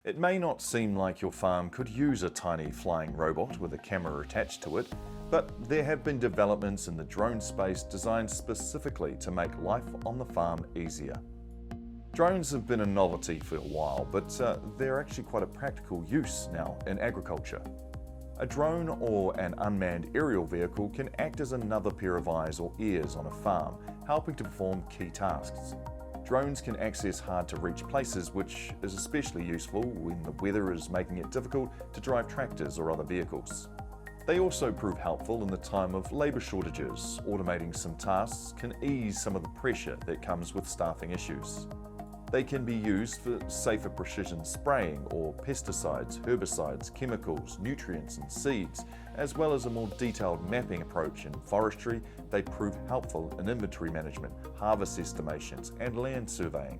It may not seem like your farm could use a tiny flying robot with a camera attached to it, but there have been developments in the drone space designed specifically to make life on the farm easier. Drones have been a novelty for a while, but they're actually quite a practical use now in agriculture. A drone or an unmanned aerial vehicle can act as another pair of eyes or ears on a farm, helping to perform key tasks. Drones can access hard-to-reach places, which is especially useful when the weather is making it difficult to drive tractors or other vehicles. They also prove helpful in the time of labour shortages. Automating some tasks can ease some of the pressure that comes with staffing issues. They can be used for safer precision spraying or pesticides, herbicides, chemicals, nutrients and seeds, as well as a more detailed mapping approach in forestry. They prove helpful in inventory management, harvest estimations and land surveying.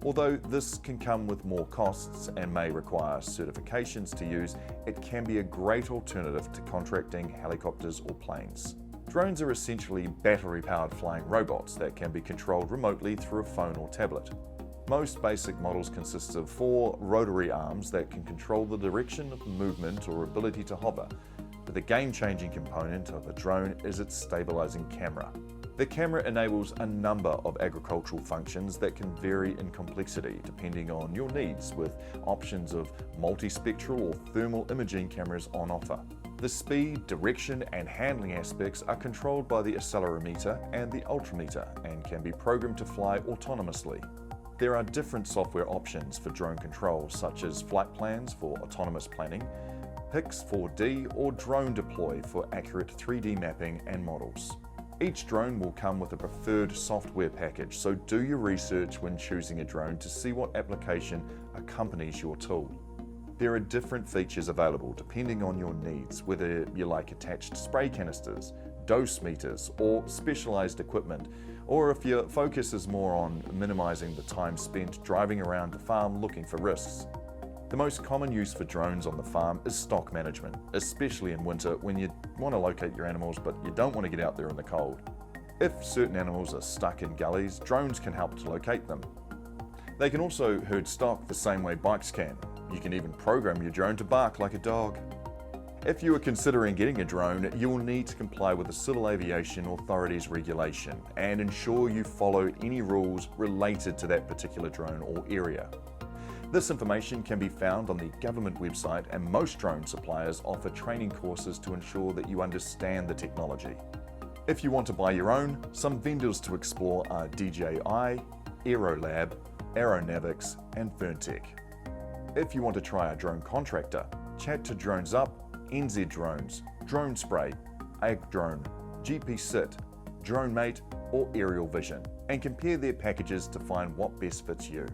Although this can come with more costs and may require certifications to use, it can be a great alternative to contracting helicopters or planes. Drones are essentially battery-powered flying robots that can be controlled remotely through a phone or tablet. Most basic models consist of 4 rotary arms that can control the direction of movement or ability to hover, but the game-changing component of a drone is its stabilizing camera. The camera enables a number of agricultural functions that can vary in complexity depending on your needs, with options of multispectral or thermal imaging cameras on offer. The speed, direction and handling aspects are controlled by the accelerometer and the altimeter and can be programmed to fly autonomously. There are different software options for drone control, such as flight plans for autonomous planning, Pix 4D or DroneDeploy for accurate 3D mapping and models. Each drone will come with a preferred software package, so do your research when choosing a drone to see what application accompanies your tool. There are different features available depending on your needs, whether you like attached spray canisters, dose meters or specialized equipment, or if your focus is more on minimizing the time spent driving around the farm looking for risks. The most common use for drones on the farm is stock management, especially in winter when you want to locate your animals but you don't want to get out there in the cold. If certain animals are stuck in gullies, drones can help to locate them. They can also herd stock the same way bikes can. You can even program your drone to bark like a dog. If you are considering getting a drone, you will need to comply with the Civil Aviation Authority's regulation and ensure you follow any rules related to that particular drone or area. This information can be found on the government website, and most drone suppliers offer training courses to ensure that you understand the technology. If you want to buy your own, some vendors to explore are DJI, Aerolab, Aeronavix and Ferntech. If you want to try a drone contractor, chat to Drones Up, NZ Drones, Drone Spray, AgDrone, GP Sit, DroneMate or Aerial Vision, and compare their packages to find what best fits you.